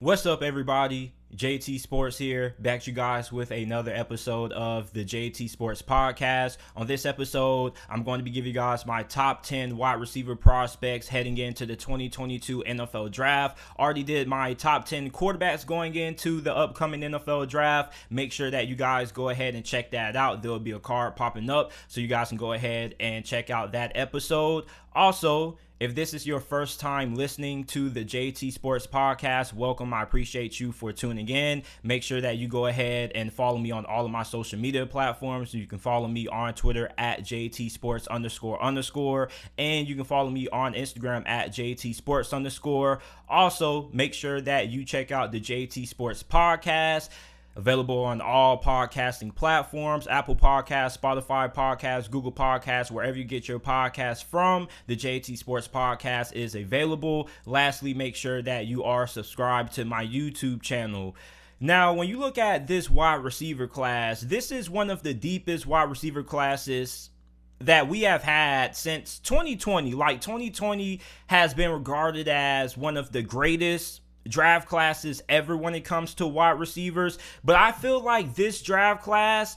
What's up, everybody? JT Sports here, back to you guys with another episode of the JT Sports Podcast. On this episode, I'm going to be giving you guys my top 10 wide receiver prospects heading into the 2022 NFL Draft. Already did my top 10 quarterbacks going into the upcoming NFL Draft. Make sure that you guys go ahead and check that out. There will be a card popping up, so you guys can go ahead and check out that episode. Also, if this is your first time listening to the JT Sports Podcast, welcome. I appreciate you for tuning in. Make sure that you go ahead and follow me on all of my social media platforms. You can follow me on Twitter at JT Sports __, and you can follow me on Instagram at JT Sports _. Also, make sure that you check out the JT Sports Podcast. Available on all podcasting platforms, Apple Podcasts, Spotify Podcasts, Google Podcasts, wherever you get your podcasts from. The JT Sports Podcast is available. Lastly, make sure that you are subscribed to my YouTube channel. Now, when you look at this wide receiver class, this is one of the deepest wide receiver classes that we have had since 2020. Like, 2020 has been regarded as one of the greatest draft classes ever when it comes to wide receivers, but I feel like this draft class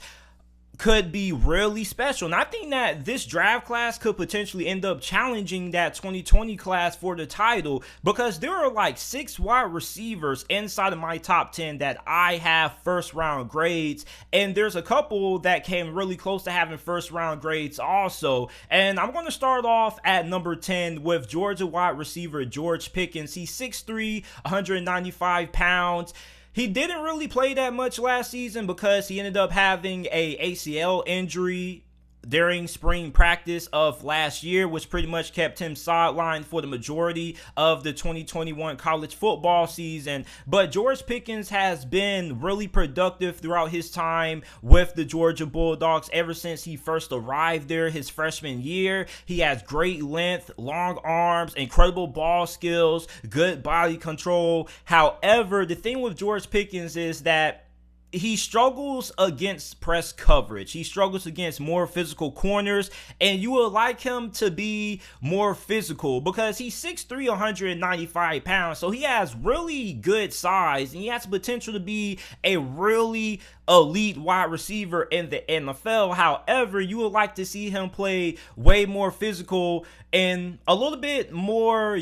could be really special. And I think that this draft class could potentially end up challenging that 2020 class for the title, because there are like 6 wide receivers inside of my top 10 that I have first round grades, and there's a couple that came really close to having first round grades also. And I'm going to start off at number 10 with Georgia wide receiver George Pickens. He's 6'3", 195 pounds. He didn't really play that much last season because he ended up having a ACL injury during spring practice of last year, which pretty much kept him sidelined for the majority of the 2021 college football season. But George Pickens has been really productive throughout his time with the Georgia Bulldogs ever since he first arrived there his freshman year. He has great length, long arms, incredible ball skills, good body control. However, the thing with George Pickens is that he struggles against press coverage. He struggles against more physical corners, and you would like him to be more physical because he's 6'3", 195 pounds. So he has really good size, and he has potential to be a really elite wide receiver in the NFL. However, you would like to see him play way more physical and a little bit more,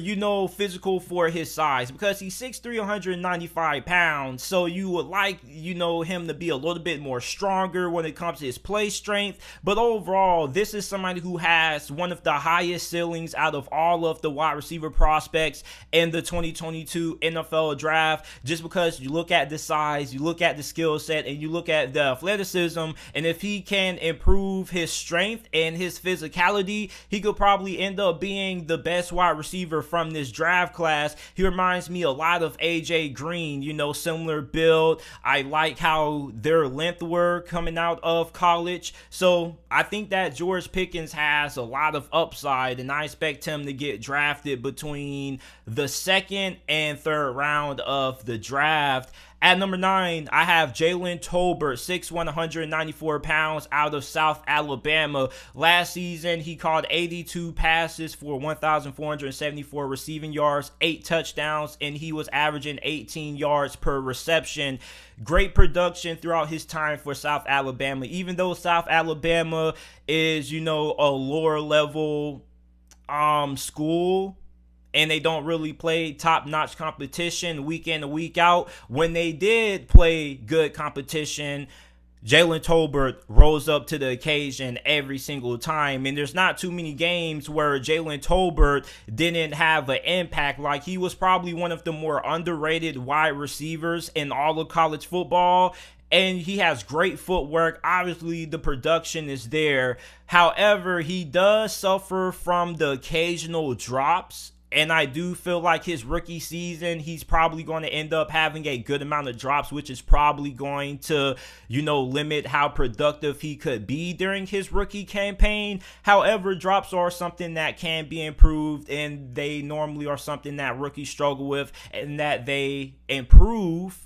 physical for his size, because he's 6'3", 195 pounds. So you would like, him to be a little bit more stronger when it comes to his play strength. But overall, this is somebody who has one of the highest ceilings out of all of the wide receiver prospects in the 2022 NFL Draft, just because you look at the size, you look at the skill set, and you look at the athleticism. And if he can improve his strength and his physicality, he could probably end up being the best wide receiver from this draft class. He reminds me a lot of AJ Green, similar build. I like how their length were coming out of college. So I think that George Pickens has a lot of upside, and I expect him to get drafted between the 2nd and 3rd round of the draft. At number 9, I have Jalen Tolbert, 6'1", 194 pounds, out of South Alabama. Last season, he caught 82 passes for 1,474 receiving yards, 8 touchdowns, and he was averaging 18 yards per reception. Great production throughout his time for South Alabama. Even though South Alabama is, a lower level school, and they don't really play top-notch competition week in and week out, when they did play good competition, Jalen Tolbert rose up to the occasion every single time. And there's not too many games where Jalen Tolbert didn't have an impact. Like, he was probably one of the more underrated wide receivers in all of college football. And he has great footwork. Obviously, the production is there. However, he does suffer from the occasional drops. And I do feel like his rookie season, he's probably going to end up having a good amount of drops, which is probably going to, limit how productive he could be during his rookie campaign. However, drops are something that can be improved, and they normally are something that rookies struggle with and that they improve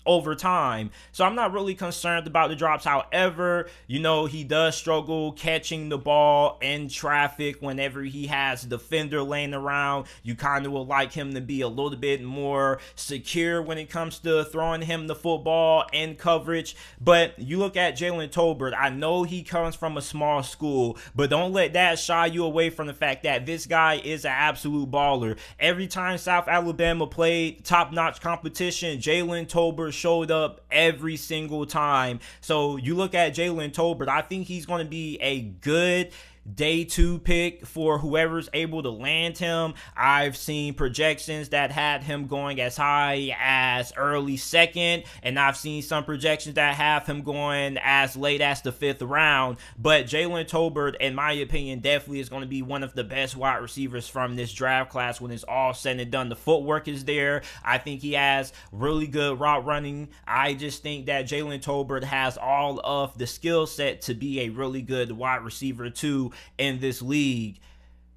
over time. So I'm not really concerned about the drops. However, he does struggle catching the ball in traffic whenever he has a defender laying around. You kind of would like him to be a little bit more secure when it comes to throwing him the football in coverage. But you look at Jalen Tolbert, I know he comes from a small school, but don't let that shy you away from the fact that this guy is an absolute baller. Every time South Alabama played top-notch competition, Jalen Tolbert showed up every single time. So you look at Jalen Tolbert, I think he's going to be a good day 2 pick for whoever's able to land him. I've seen projections that had him going as high as early 2nd, and I've seen some projections that have him going as late as the 5th round. But Jalen Tolbert, in my opinion, definitely is going to be one of the best wide receivers from this draft class when it's all said and done. The footwork is there. I think he has really good route running. I just think that Jalen Tolbert has all of the skill set to be a really good wide receiver too in this league.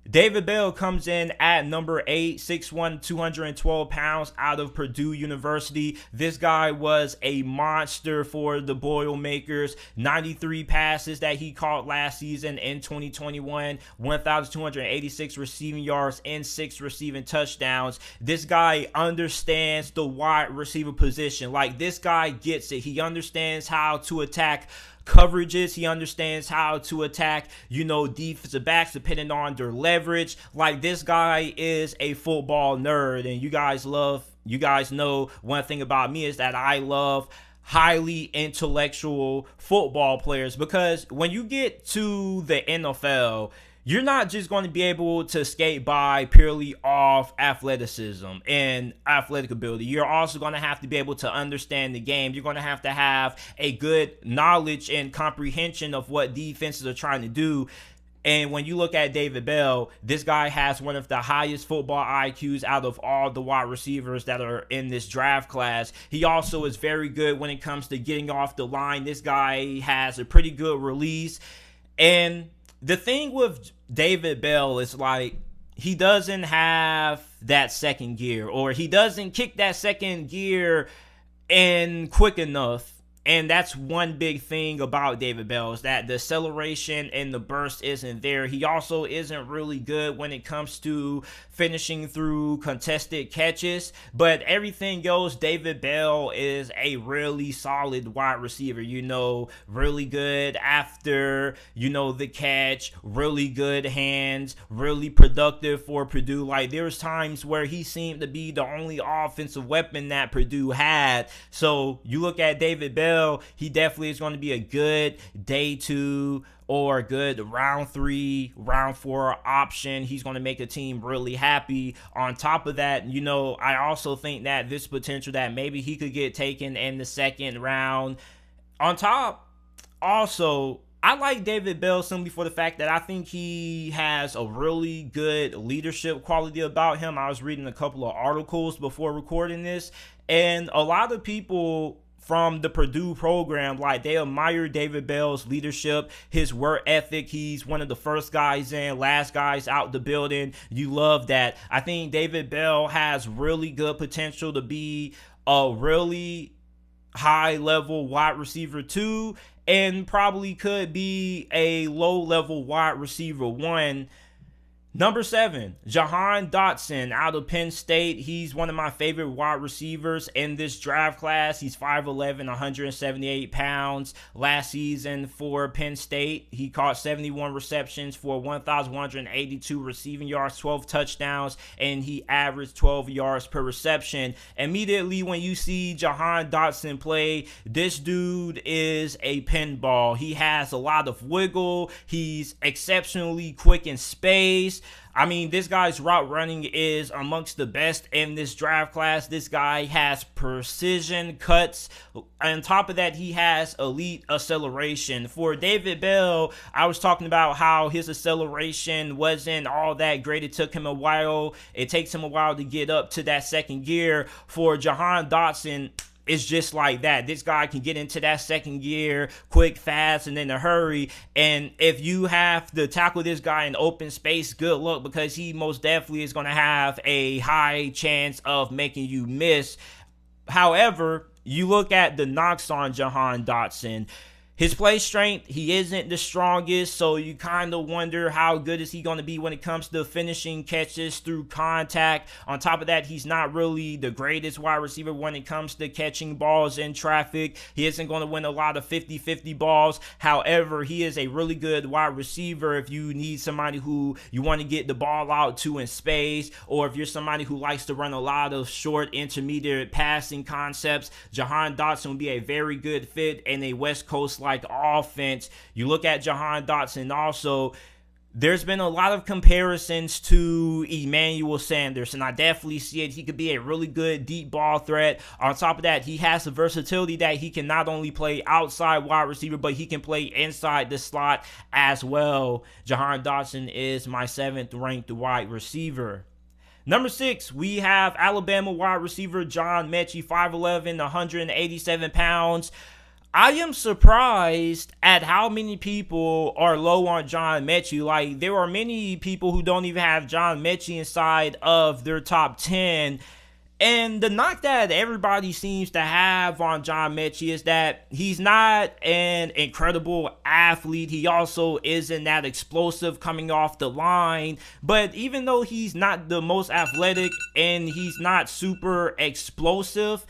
David Bell comes in at number 8, 6'1", 212 pounds out of Purdue University. This guy was a monster for the Boilermakers. 93 passes that he caught last season in 2021, 1,286 receiving yards and 6 receiving touchdowns. This guy understands the wide receiver position. Like, this guy gets it. He understands how to attack coverages. He understands how to attack, defensive backs depending on their leverage. Like, this guy is a football nerd, and you guys know one thing about me is that I love highly intellectual football players, because when you get to the NFL, you're not just going to be able to skate by purely off athleticism and athletic ability. You're also going to have to be able to understand the game. You're going to have a good knowledge and comprehension of what defenses are trying to do. And when you look at David Bell, this guy has one of the highest football IQs out of all the wide receivers that are in this draft class. He also is very good when it comes to getting off the line. This guy has a pretty good release. And the thing with David Bell is, like, he doesn't have that second gear, or he doesn't kick that second gear in quick enough. And that's one big thing about David Bell, is that the acceleration and the burst isn't there. He also isn't really good when it comes to finishing through contested catches. But everything else, David Bell is a really solid wide receiver. Really good after, the catch, really good hands, really productive for Purdue. Like, there's times where he seemed to be the only offensive weapon that Purdue had. So you look at David Bell, he definitely is going to be a good day 2 or a good round 3, round 4 option. He's going to make a team really happy. On top of that, I also think that this potential that maybe he could get taken in the 2nd round. On top, also, I like David Bell simply for the fact that I think he has a really good leadership quality about him. I was reading a couple of articles before recording this, and a lot of people from the Purdue program, like, they admire David Bell's leadership, his work ethic. He's one of the first guys in, last guys out the building. You love that. I think David Bell has really good potential to be a really high-level wide receiver 2, and probably could be a low-level wide receiver 1. Number 7, Jahan Dotson out of Penn State. He's one of my favorite wide receivers in this draft class. He's 5'11", 178 pounds. Last season for Penn State, he caught 71 receptions for 1,182 receiving yards, 12 touchdowns, and he averaged 12 yards per reception. Immediately when you see Jahan Dotson play, this dude is a pinball. He has a lot of wiggle. He's exceptionally quick in space. I mean, this guy's route running is amongst the best in this draft class. This guy has precision cuts. On top of that, he has elite acceleration. For David Bell, I was talking about how his acceleration wasn't all that great. It took him a while. It takes him a while to get up to that second gear. For Jahan Dotson, it's just like that. This guy can get into that second gear quick, fast, and in a hurry. And if you have to tackle this guy in open space, good luck, because he most definitely is going to have a high chance of making you miss. However, you look at the knocks on Jahan Dotson. His play strength, he isn't the strongest, so you kind of wonder how good is he going to be when it comes to finishing catches through contact. On top of that, he's not really the greatest wide receiver when it comes to catching balls in traffic. He isn't going to win a lot of 50-50 balls. However, he is a really good wide receiver if you need somebody who you want to get the ball out to in space, or if you're somebody who likes to run a lot of short, intermediate passing concepts. Jahan Dotson would be a very good fit in a West Coast like offense. You look at Jahan Dotson also, there's been a lot of comparisons to Emmanuel Sanders, and I definitely see it. He could be a really good deep ball threat. On top of that, he has the versatility that he can not only play outside wide receiver, but he can play inside the slot as well. Jahan Dotson is my 7th ranked wide receiver. Number 6, we have Alabama wide receiver John Mechie, 5'11", 187 pounds. I am surprised at how many people are low on John Mechie. Like, there are many people who don't even have John Mechie inside of their top 10. And the knock that everybody seems to have on John Mechie is that he's not an incredible athlete. He also isn't that explosive coming off the line. But even though he's not the most athletic and he's not super explosive,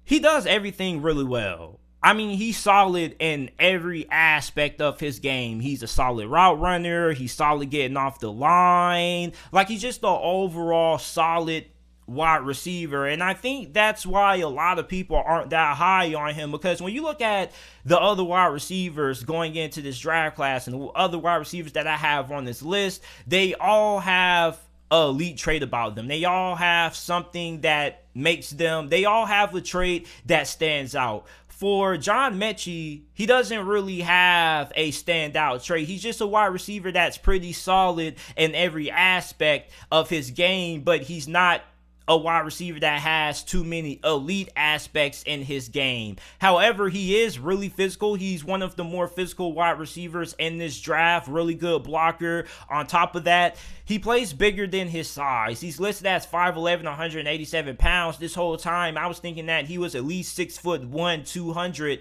he does everything really well. I mean, he's solid in every aspect of his game. He's a solid route runner. He's solid getting off the line. Like, he's just an overall solid wide receiver. And I think that's why a lot of people aren't that high on him, because when you look at the other wide receivers going into this draft class and the other wide receivers that I have on this list, they all have an elite trait about them. They all have something that makes them, they all have a trait that stands out. For John Mechie, he doesn't really have a standout trait. He's just a wide receiver that's pretty solid in every aspect of his game, but he's not a wide receiver that has too many elite aspects in his game. However, he is really physical. He's one of the more physical wide receivers in this draft. Really good blocker. On top of that, he plays bigger than his size. He's listed as 5'11", 187 pounds. This whole time, I was thinking that he was at least 6'1", 200.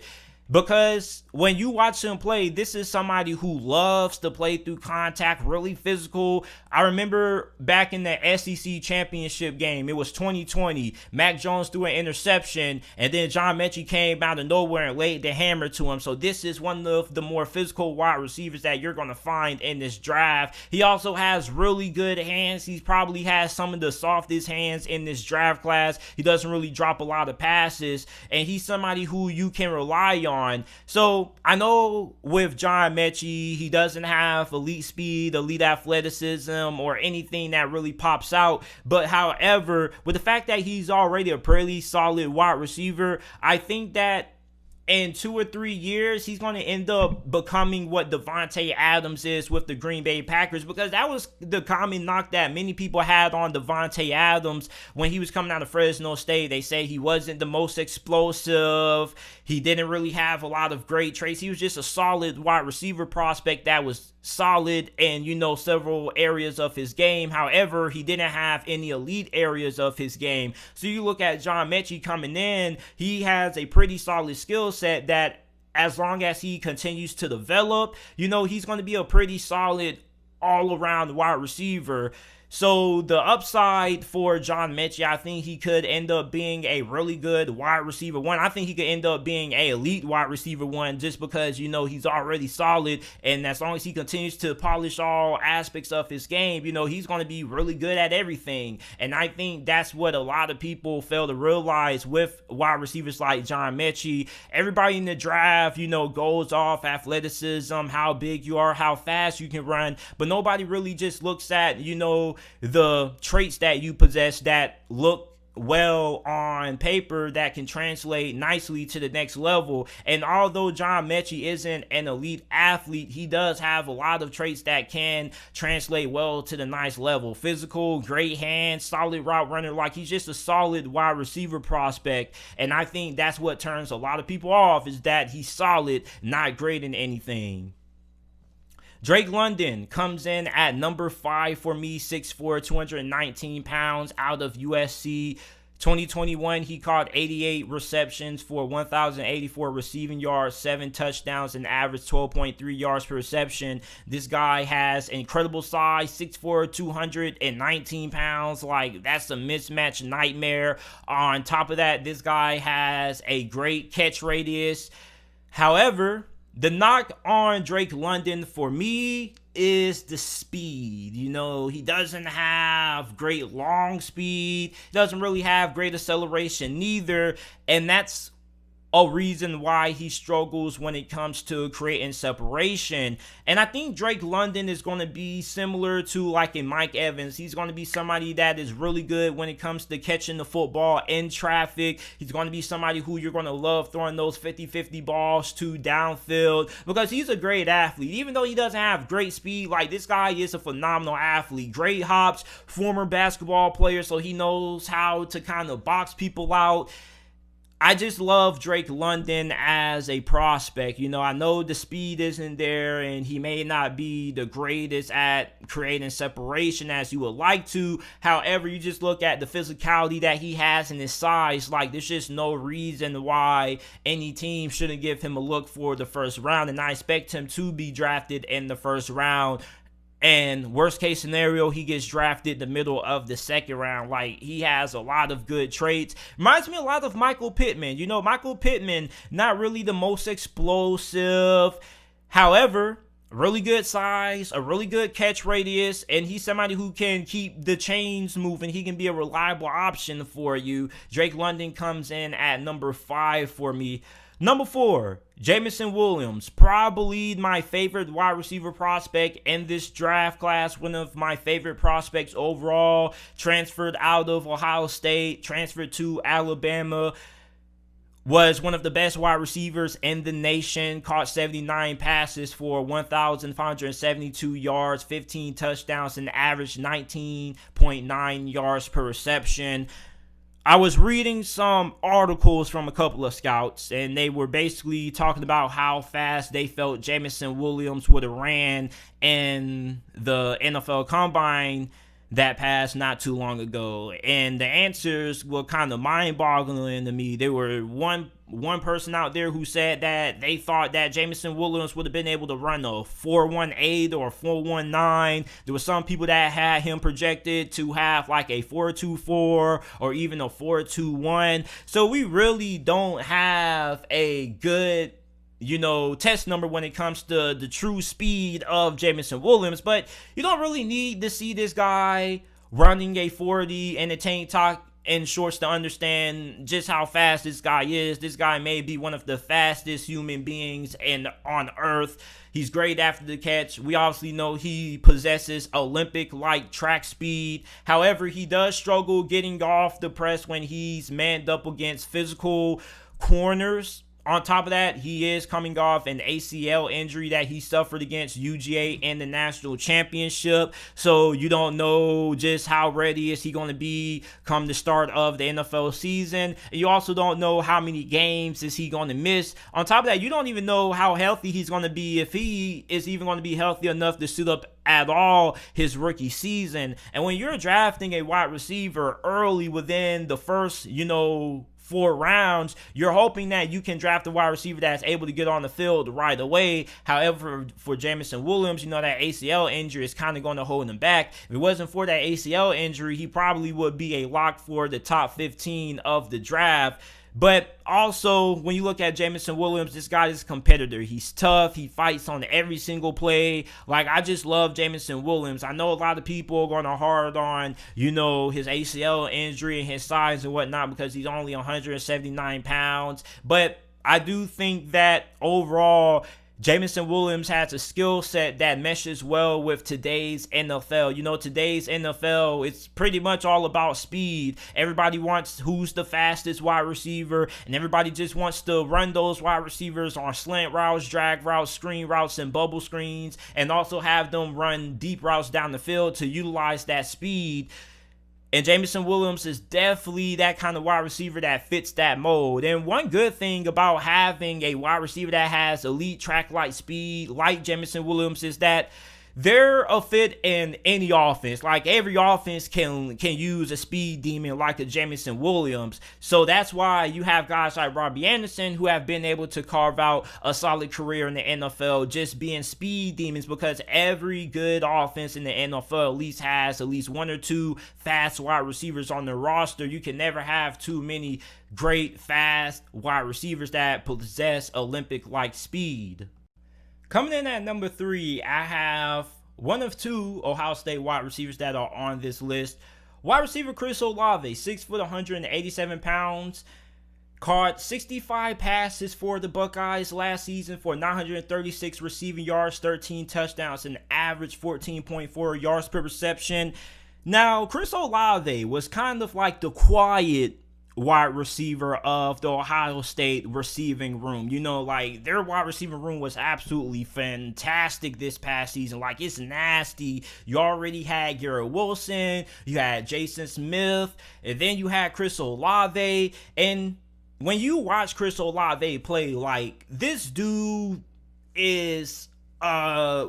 Because when you watch him play, this is somebody who loves to play through contact, really physical. I remember back in the SEC championship game, it was 2020. Mac Jones threw an interception, and then John Mechie came out of nowhere and laid the hammer to him. So this is one of the more physical wide receivers that you're going to find in this draft. He also has really good hands. He probably has some of the softest hands in this draft class. He doesn't really drop a lot of passes, and he's somebody who you can rely on. So I know with John Mechie, he doesn't have elite speed, elite athleticism, or anything that really pops out. But however, with the fact that he's already a pretty solid wide receiver, I think that in 2 or 3 years, he's going to end up becoming what Devontae Adams is with the Green Bay Packers, because that was the common knock that many people had on Devontae Adams when he was coming out of Fresno State. They say he wasn't the most explosive. He didn't really have a lot of great traits. He was just a solid wide receiver prospect that was solid in, several areas of his game. However, he didn't have any elite areas of his game. So you look at John Mechie coming in, he has a pretty solid skill set that, as long as he continues to develop, he's going to be a pretty solid all-around wide receiver. So the upside for John Mechie, I think he could end up being a really good wide receiver one. I think he could end up being a elite wide receiver one, just because, he's already solid. And as long as he continues to polish all aspects of his game, he's going to be really good at everything. And I think that's what a lot of people fail to realize with wide receivers like John Mechie. Everybody in the draft, goes off athleticism, how big you are, how fast you can run. But nobody really just looks at, the traits that you possess that look well on paper that can translate nicely to the next level. And although John Mechie isn't an elite athlete, he does have a lot of traits that can translate well to the next level. Physical, great hands, solid route runner. Like, he's just a solid wide receiver prospect. And I think that's what turns a lot of people off, is that he's solid, not great in anything. Drake London comes in at number 5 for me, 6'4", 219 pounds, out of USC. 2021, he caught 88 receptions for 1,084 receiving yards, 7 touchdowns, and average 12.3 yards per reception. This guy has incredible size, 6'4", 219 pounds. Like, that's a mismatch nightmare. On top of that, this guy has a great catch radius. However, the knock on Drake London for me is the speed. You know, he doesn't have great long speed. He doesn't really have great acceleration neither. And that's a reason why he struggles when it comes to creating separation. And I think Drake London is going to be similar to like a Mike Evans. He's going to be somebody that is really good when it comes to catching the football in traffic. He's going to be somebody who you're going to love throwing those 50-50 balls to downfield because he's a great athlete. Even though he doesn't have great speed, like, this guy is a phenomenal athlete. Great hops, former basketball player, so he knows how to kind of box people out. I just love Drake London as a prospect. You know, I know the speed isn't there and he may not be the greatest at creating separation as you would like to. However, you just look at the physicality that he has and his size. Like, there's just no reason why any team shouldn't give him a look for the first round. And I expect him to be drafted in the first round. And worst case scenario, he gets drafted the middle of the second round. Like, he has a lot of good traits. Reminds me a lot of Michael Pittman. You know, Michael Pittman, not really the most explosive. However, really good size, a really good catch radius, and he's somebody who can keep the chains moving. He can be a reliable option for you. Drake London comes in at number 5 for me. Number 4, Jamison Williams, probably my favorite wide receiver prospect in this draft class. One of my favorite prospects overall. Transferred out of Ohio State, transferred to Alabama. Was one of the best wide receivers in the nation. Caught 79 passes for 1,572 yards, 15 touchdowns, and averaged 19.9 yards per reception. I was reading some articles from a couple of scouts, and they were basically talking about how fast they felt Jamison Williams would have ran in the NFL Combine that passed not too long ago. And the answers were kind of mind-boggling to me. There were one person out there who said that they thought that Jamison Williams would have been able to run a 4.18 or 4.19. There were some people that had him projected to have like a 4.24 or even a 4.21. So we really don't have a good, you know, test number when it comes to the true speed of Jamison Williams. But you don't really need to see this guy running a 40 in a tank top and shorts to understand just how fast this guy is. This guy may be one of the fastest human beings on earth. He's great after the catch. We obviously know he possesses Olympic-like track speed. However, he does struggle getting off the press when he's manned up against physical corners. On top of that, he is coming off an ACL injury that he suffered against UGA in the national championship. So you don't know just how ready is he going to be come the start of the NFL season. And you also don't know how many games is he going to miss. On top of that, you don't even know how healthy he's going to be, if he is even going to be healthy enough to suit up at all his rookie season. And when you're drafting a wide receiver early within the first, 4 rounds, you're hoping that you can draft a wide receiver that's able to get on the field right away. However, for Jamison Williams, that ACL injury is kind of going to hold him back. If it wasn't for that ACL injury, he probably would be a lock for the top 15 of the draft. But also, when you look at Jamison Williams, this guy is a competitor. He's tough. He fights on every single play. Like, I just love Jamison Williams. I know a lot of people are going to hard on, his ACL injury and his size and whatnot because he's only 179 pounds. But I do think that overall, Jamison Williams has a skill set that meshes well with today's NFL. Today's NFL, it's pretty much all about speed. Everybody wants who's the fastest wide receiver, and everybody just wants to run those wide receivers on slant routes, drag routes, screen routes, and bubble screens, and also have them run deep routes down the field to utilize that speed. And Jamison Williams is definitely that kind of wide receiver that fits that mold. And one good thing about having a wide receiver that has elite track light speed like Jamison Williams is that they're a fit in any offense. Like every offense can use a speed demon like a Jamison Williams. So that's why you have guys like Robbie Anderson who have been able to carve out a solid career in the NFL just being speed demons, because every good offense in the NFL at least has at least one or two fast wide receivers on their roster. You can never have too many great fast wide receivers that possess Olympic-like speed. Coming in at number 3, I have one of two Ohio State wide receivers that are on this list. Wide receiver Chris Olave, 6 foot, 187 pounds. Caught 65 passes for the Buckeyes last season for 936 receiving yards, 13 touchdowns, and average 14.4 yards per reception. Now, Chris Olave was kind of like the quiet wide receiver of the Ohio State receiving room. You know, like their wide receiving room was absolutely fantastic this past season. Like, it's nasty. You already had Garrett Wilson, you had Jason Smith, and then you had Chris Olave. And when you watch Chris Olave play, like, this dude is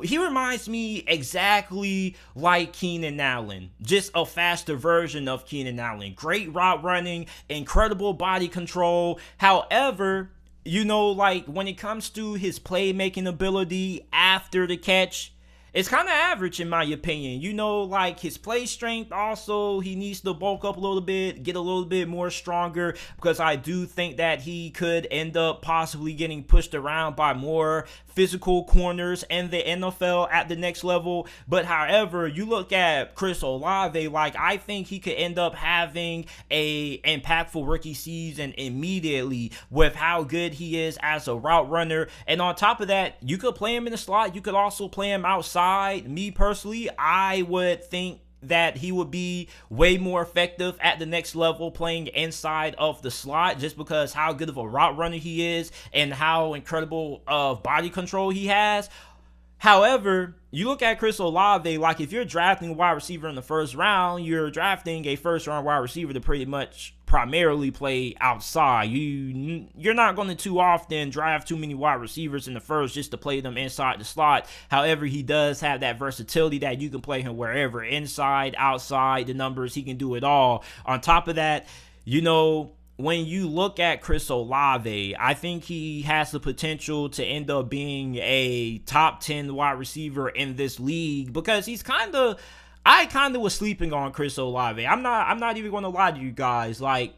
he reminds me exactly like Keenan Allen, just a faster version of Keenan Allen. Great route running, incredible body control. However, you know, like when it comes to his playmaking ability after the catch, it's kind of average in my opinion. You know, like his play strength also, he needs to bulk up a little bit, get a little bit more stronger, because I do think that he could end up possibly getting pushed around by more physical corners in the NFL at the next level. But however, you look at Chris Olave, like I think he could end up having a impactful rookie season immediately with how good he is as a route runner. And on top of that, you could play him in the slot. You could also play him outside. Me personally, I would think that he would be way more effective at the next level playing inside of the slot, just because how good of a route runner he is and how incredible of body control he has. However, you look at Chris Olave, like if you're drafting a wide receiver in the first round, you're drafting a first-round wide receiver to pretty much primarily play outside. You're not going to too often draft too many wide receivers in the first just to play them inside the slot. However, he does have that versatility that you can play him wherever, inside, outside, the numbers, he can do it all. On top of that, you know, when you look at Chris Olave, I think he has the potential to end up being a top 10 wide receiver in this league, because I kind of was sleeping on Chris Olave. I'm not even going to lie to you guys. Like,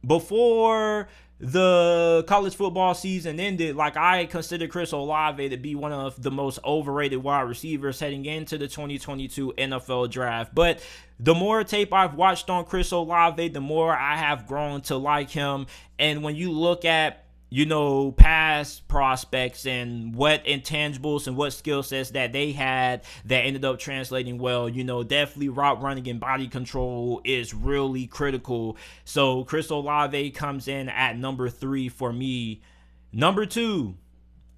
before the college football season ended, like, I considered Chris Olave to be one of the most overrated wide receivers heading into the 2022 NFL draft. But the more tape I've watched on Chris Olave, the more I have grown to like him. And when you look at, you know, past prospects and what intangibles and what skill sets that they had that ended up translating well, you know, definitely route running and body control is really critical. So Chris Olave comes in at number 3 for me. Number 2,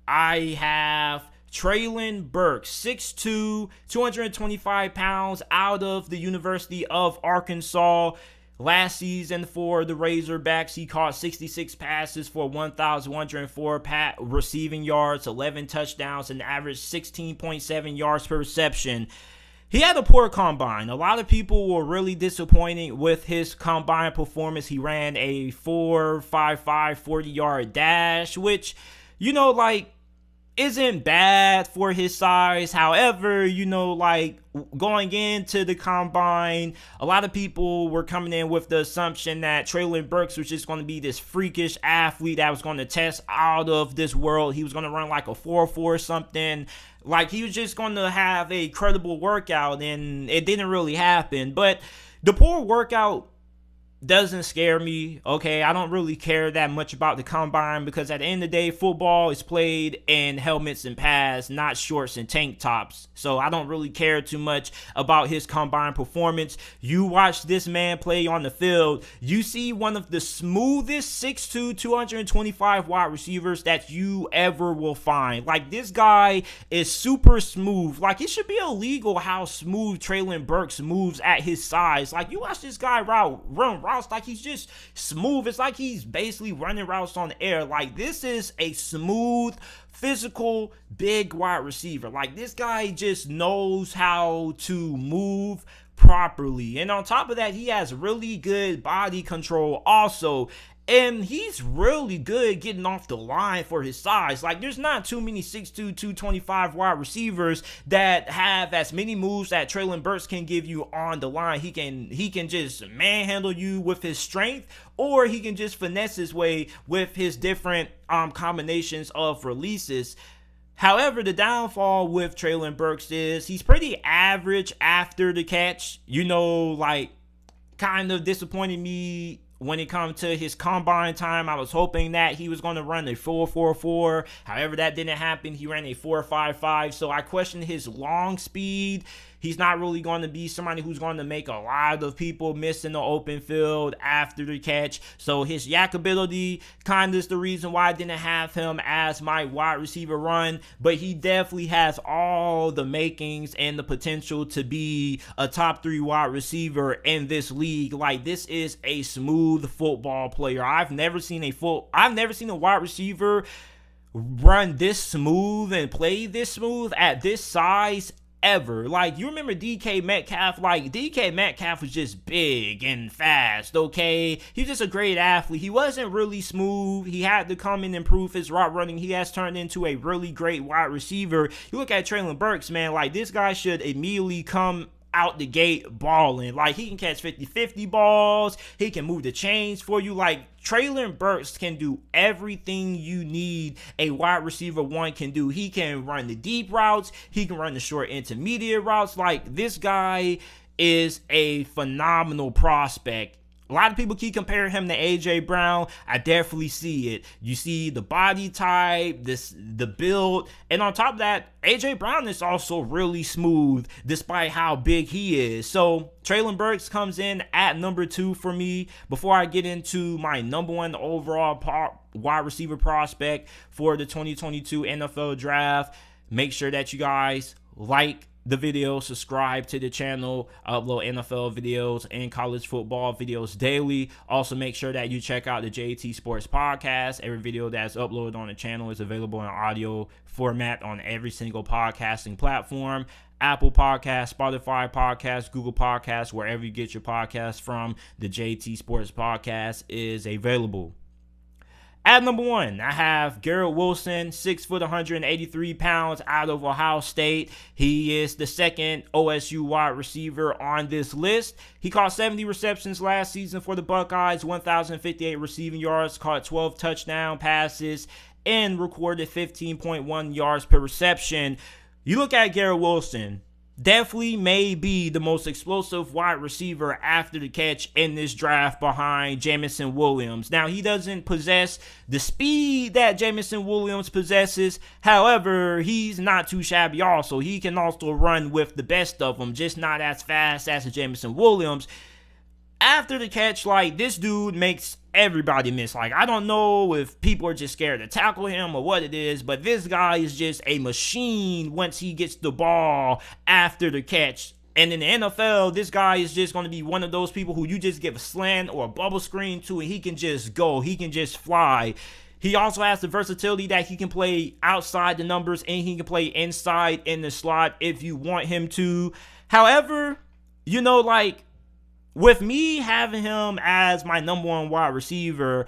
I have Treylin Burks, 6'2", 225 pounds, out of the University of Arkansas. Last season for the Razorbacks, he caught 66 passes for 1,104 receiving yards, 11 touchdowns, and averaged 16.7 yards per reception. He had a poor combine. A lot of people were really disappointed with his combine performance. He ran a 4.55 40-yard dash, which, you know, like, isn't bad for his size. However, you know, like, going into the combine, a lot of people were coming in with the assumption that Treylin Burks was just going to be this freakish athlete that was going to test out of this world. He was going to run like a 4.4 something. Like, he was just going to have a credible workout, and it didn't really happen. But the poor workout doesn't scare me, okay? I don't really care that much about the combine, because at the end of the day, football is played in helmets and pads, not shorts and tank tops. So I don't really care too much about his combine performance. You watch this man play on the field, you see one of the smoothest 6'2", 225 wide receivers that you ever will find. Like, this guy is super smooth. Like, it should be illegal how smooth Treylin Burks moves at his size. Like, you watch this guy run routes like he's just smooth. It's like he's basically running routes on the air. Like, this is a smooth, physical, big wide receiver. Like, this guy just knows how to move properly. And on top of that, he has really good body control also. And he's really good getting off the line for his size. Like, there's not too many 6'2", 225 wide receivers that have as many moves that Treylin Burks can give you on the line. He can just manhandle you with his strength, or he can just finesse his way with his different combinations of releases. However, the downfall with Treylin Burks is he's pretty average after the catch. You know, like, kind of disappointed me when it comes to his combine time. I was hoping that he was going to run a 4.44. However, that didn't happen. He ran a 4.55. So I question his long speed. He's not really going to be somebody who's going to make a lot of people miss in the open field after the catch. So his yak ability kind of is the reason why I didn't have him as my wide receiver run. But he definitely has all the makings and the potential to be a top 3 wide receiver in this league. Like, this is a smooth football player. I've never seen a wide receiver run this smooth and play this smooth at this size ever. Like, you remember DK Metcalf? Like, DK Metcalf was just big and fast, okay? He was just a great athlete. He wasn't really smooth. He had to come and improve his route running. He has turned into a really great wide receiver. You look at Treylin Burks, man, like, this guy should immediately come out the gate balling. Like, he can catch 50-50 balls. He can move the chains for you. Like, Treylin Burks can do everything you need a wide receiver one can do. He can run the deep routes. He can run the short intermediate routes. Like, this guy is a phenomenal prospect. A lot of people keep comparing him to A.J. Brown. I definitely see it. You see the body type, the build, and on top of that, A.J. Brown is also really smooth despite how big he is. So Treylin Burks comes in at number 2 for me. Before I get into my number 1 overall wide receiver prospect for the 2022 NFL Draft, make sure that you guys like the video, subscribe to the channel. I upload NFL videos and college football videos daily. Also, make sure that you check out the JT Sports Podcast. Every video that's uploaded on the channel is available in audio format on every single podcasting platform: Apple Podcasts, Spotify Podcasts, Google Podcasts, wherever you get your podcasts from. The JT Sports Podcast is available. At number 1, I have Garrett Wilson, 6 foot, 183 pounds, out of Ohio State. He is the second OSU wide receiver on this list. He caught 70 receptions last season for the Buckeyes, 1,058 receiving yards, caught 12 touchdown passes, and recorded 15.1 yards per reception. You look at Garrett Wilson, definitely may be the most explosive wide receiver after the catch in this draft behind Jamison Williams. Now, he doesn't possess the speed that Jamison Williams possesses. However, he's not too shabby also. He can also run with the best of them, just not as fast as Jamison Williams. After the catch, like, this dude makes everybody miss. Like, I don't know if people are just scared to tackle him or what it is, but this guy is just a machine once he gets the ball after the catch. And in the NFL, this guy is just going to be one of those people who you just give a slant or a bubble screen to, and he can just go. He can just fly. He also has the versatility that he can play outside the numbers and he can play inside in the slot if you want him to. However, you know, like, with me having him as my number 1 wide receiver,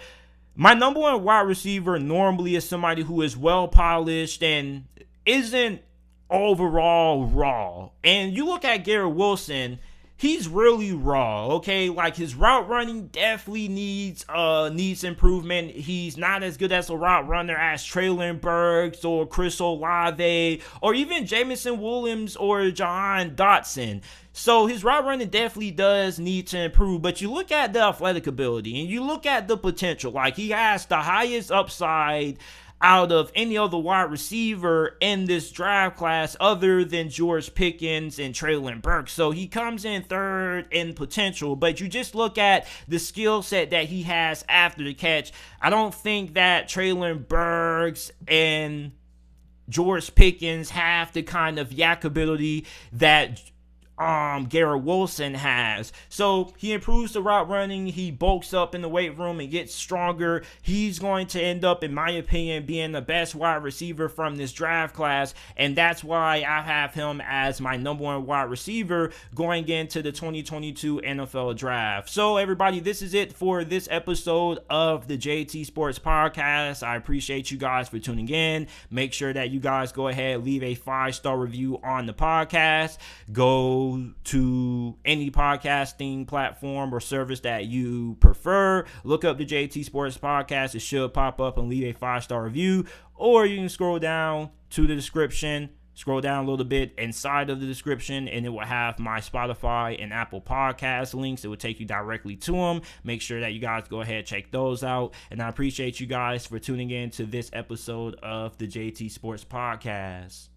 my number 1 wide receiver normally is somebody who is well polished and isn't overall raw. And you look at Garrett Wilson, he's really raw, okay? Like, his route running definitely needs improvement. He's not as good as a route runner as Treylin Burks or Chris Olave or even Jamison Williams or John Dotson. So his route running definitely does need to improve. But you look at the athletic ability and you look at the potential. Like, he has the highest upside out of any other wide receiver in this draft class other than George Pickens and Treylin Burks. So he comes in 3rd in potential, but you just look at the skill set that he has after the catch. I don't think that Treylin Burks and George Pickens have the kind of yak ability that Garrett Wilson has. So he improves the route running, he bulks up in the weight room and gets stronger. He's going to end up, in my opinion, being the best wide receiver from this draft class, and that's why I have him as my number one wide receiver going into the 2022 NFL draft. So everybody, this is it for this episode of the JT Sports Podcast. I appreciate you guys for tuning in. Make sure that you guys go ahead, leave a 5-star review on the podcast. Go to any podcasting platform or service that you prefer. Look up the JT Sports Podcast. It should pop up, and leave a 5-star review. Or you can scroll down to the description. Scroll down a little bit inside of the description, and it will have my Spotify and Apple Podcast links. It will take you directly to them. Make sure that you guys go ahead and check those out. And I appreciate you guys for tuning in to this episode of the JT Sports Podcast.